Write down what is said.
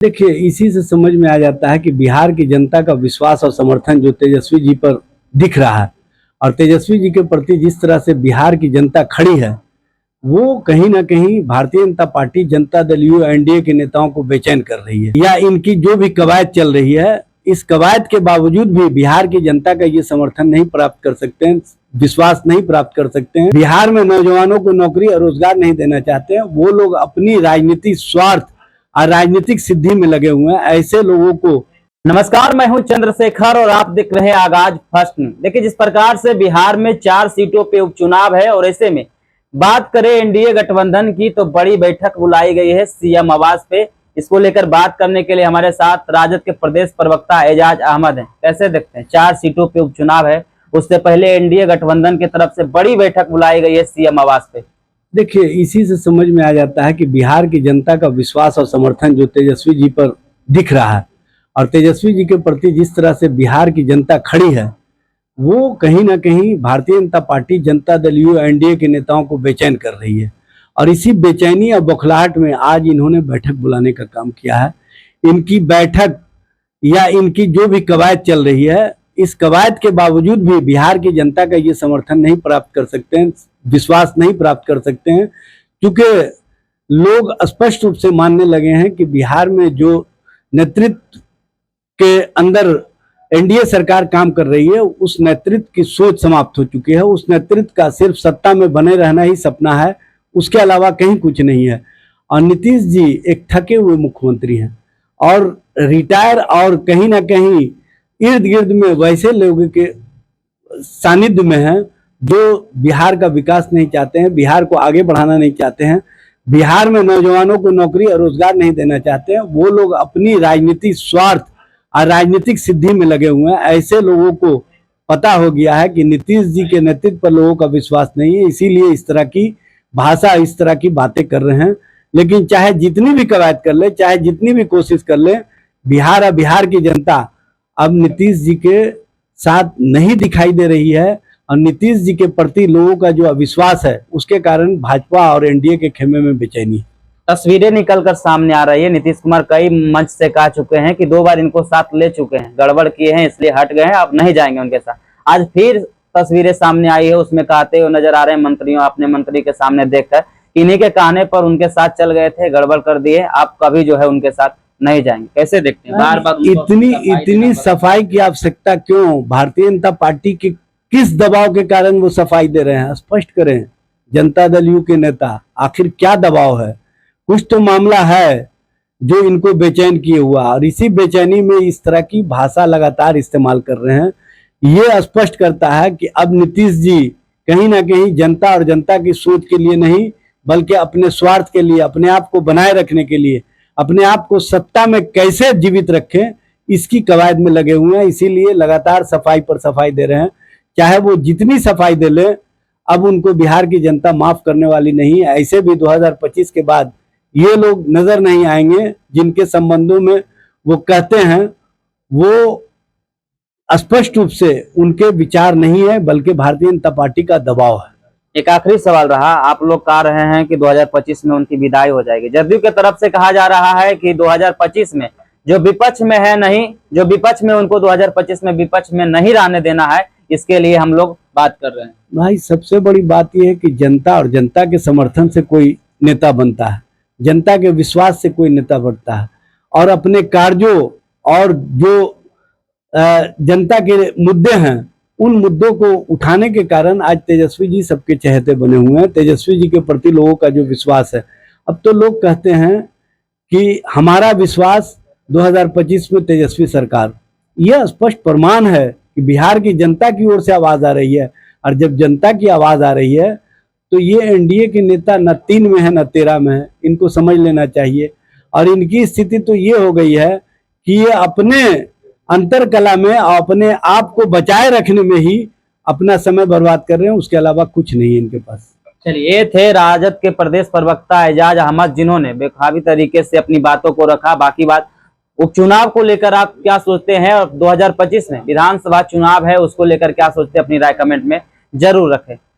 देखिए, इसी से समझ में आ जाता है कि बिहार की जनता का विश्वास और समर्थन जो तेजस्वी जी पर दिख रहा है और तेजस्वी जी के प्रति जिस तरह से बिहार की जनता खड़ी है, वो कहीं ना कहीं Bharatiya Janata party, Janata Dal you, NDA के नेताओं को बेचैन कर रही है। या इनकी जो भी कवायद चल रही है, इस कवायद के बावजूद भी बिहार की जनता का ये समर्थन नहीं प्राप्त कर सकते हैं, विश्वास नहीं प्राप्त कर सकते हैं। बिहार में नौजवानों को नौकरी और रोजगार नहीं देना चाहते हैं। वो लोग अपनी राजनीतिक स्वार्थ और राजनीतिक सिद्धि में लगे हुए हैं। ऐसे लोगों को नमस्कार, मैं हूं चंद्रशेखर और आप देख रहे हैं आगाज फर्स्ट न्यूज। देखिए, जिस प्रकार से बिहार में 4 सीटों पे उपचुनाव है और ऐसे में बात करें एनडीए गठबंधन की तो बड़ी बैठक बुलाई गई है सीएम आवास पे। इसको लेकर बात करने के लिए हमारे साथ राजद के प्रदेश प्रवक्ता एजाज अहमद हैं। कैसे देखते हैं, 4 सीटों पे उपचुनाव है, उससे पहले एनडीए गठबंधन की तरफ से बड़ी बैठक बुलाई गई है सीएम आवास पे। देखिए, इसी से समझ में आ जाता है कि बिहार की जनता का विश्वास और समर्थन जो तेजस्वी जी पर दिख रहा है और तेजस्वी जी के प्रति जिस तरह से बिहार की जनता खड़ी है, वो कहीं ना कहीं Bharatiya Janata party, Janata Dal you, NDA के नेताओं को बेचैन कर रही है। और इसी बेचैनी और बौखलाहट में आज इन्होंने बैठक बुलाने का काम किया है। इनकी बैठक या इनकी जो भी कवायद चल रही है, इस कवायद के बावजूद भी बिहार की जनता का ये समर्थन नहीं प्राप्त कर सकते हैं, विश्वास नहीं प्राप्त कर सकते हैं, क्योंकि लोग स्पष्ट रूप से मानने लगे हैं कि बिहार में जो नेतृत्व के अंदर एनडीए सरकार काम कर रही है, उस नेतृत्व की सोच समाप्त हो चुकी है। उस नेतृत्व का सिर्फ सत्ता में बने रहना ही सपना है, उसके अलावा कहीं कुछ नहीं है। और नीतीश जी एक थके हुए मुख्यमंत्री हैं और रिटायर और कहीं ना कहीं इर्द गिर्द में वैसे लोगों के सानिध्य में हैं जो बिहार का विकास नहीं चाहते हैं, बिहार को आगे बढ़ाना नहीं चाहते हैं, बिहार में नौजवानों को नौकरी और रोजगार नहीं देना चाहते हैं। वो लोग अपनी राजनीतिक स्वार्थ और राजनीतिक सिद्धि में लगे हुए हैं। ऐसे लोगों को पता हो गया है कि नीतीश जी के नेतृत्व पर लोगों का विश्वास नहीं है, इसीलिए इस तरह की भाषा, इस तरह की बातें कर रहे हैं। लेकिन चाहे जितनी भी कवायद कर ले, चाहे जितनी भी कोशिश कर ले, बिहार और बिहार की जनता अब नीतीश जी के साथ नहीं दिखाई दे रही है। और नीतीश जी के प्रति लोगों का जो अविश्वास है, उसके कारण भाजपा और एनडीए के खेमे में बेचैनी है। तस्वीरें निकलकर सामने आ रही है। नीतीश कुमार कई मंच से कह चुके हैं कि 2 बार इनको साथ ले चुके हैं, गड़बड़ किए हैं इसलिए हट गए हैं, अब नहीं जाएंगे उनके साथ। आज फिर तस्वीरें सामने आई है, उसमें कहते हुए नजर आ रहे हैं मंत्रियों, अपने मंत्री के सामने देखकर इन्हीं के कहने पर उनके साथ चल गए थे, गड़बड़ कर दिए, आप कभी जो है उनके साथ नहीं जाएंगे। कैसे देखते हैं बार बार इतनी सफाई की आवश्यकता क्यों? भारतीय जनता पार्टी के किस दबाव के कारण वो सफाई दे रहे हैं? स्पष्ट करें। जनता दल यू के नेता, आखिर क्या दबाव है? कुछ तो मामला है जो इनको बेचैन किए हुआ, और इसी बेचैनी में इस तरह की भाषा लगातार इस्तेमाल कर रहे हैं। ये स्पष्ट करता है कि अब नीतीश जी कहीं ना कहीं जनता और जनता की सोच के लिए नहीं, बल्कि अपने स्वार्थ के लिए, अपने आप को बनाए रखने के लिए, अपने आप को सत्ता में कैसे जीवित रखें, इसकी कवायद में लगे हुए हैं। इसीलिए लगातार सफाई पर सफाई दे रहे हैं। चाहे वो जितनी सफाई दे ले, अब उनको बिहार की जनता माफ करने वाली नहीं है। ऐसे भी 2025 के बाद ये लोग नजर नहीं आएंगे जिनके संबंधों में वो कहते हैं वो स्पष्ट रूप से उनके विचार नहीं है, बल्कि भारतीय जनता पार्टी का दबाव है। एक आखिरी सवाल रहा, आप लोग कह रहे हैं कि 2025 में उनकी विदाई हो जाएगी। जदयू की तरफ से कहा जा रहा है कि 2025 में जो विपक्ष में है नहीं, जो विपक्ष में उनको 2025 में विपक्ष में नहीं रहने देना है, इसके लिए हम लोग बात कर रहे हैं। भाई, सबसे बड़ी बात यह है कि जनता और जनता के समर्थन से कोई नेता बनता है, जनता के विश्वास से कोई नेता बनता है, और अपने कार्यों और जो जनता के मुद्दे हैं, उन मुद्दों को उठाने के कारण आज तेजस्वी जी सबके चहेते बने हुए हैं। तेजस्वी जी के प्रति लोगों का जो विश्वास है, अब तो लोग कहते हैं कि हमारा विश्वास 2025 में तेजस्वी सरकार। यह स्पष्ट प्रमाण है कि बिहार की जनता की ओर से आवाज आ रही है, और जब जनता की आवाज आ रही है तो ये एनडीए के नेता न 3 में है न 13 में है, इनको समझ लेना चाहिए। और इनकी स्थिति तो ये हो गई है कि ये अपने अंतर कला में और अपने आप को बचाए रखने में ही अपना समय बर्बाद कर रहे हैं, उसके अलावा कुछ नहीं है इनके पास। चलिए, ये थे राजद के प्रदेश प्रवक्ता एजाज अहमद, जिन्होंने बेखौफी तरीके से अपनी बातों को रखा। बाकी बात उपचुनाव को लेकर आप क्या सोचते हैं, और 2025 में विधानसभा चुनाव है, उसको लेकर क्या सोचते हैं, अपनी राय कमेंट में जरूर रखें।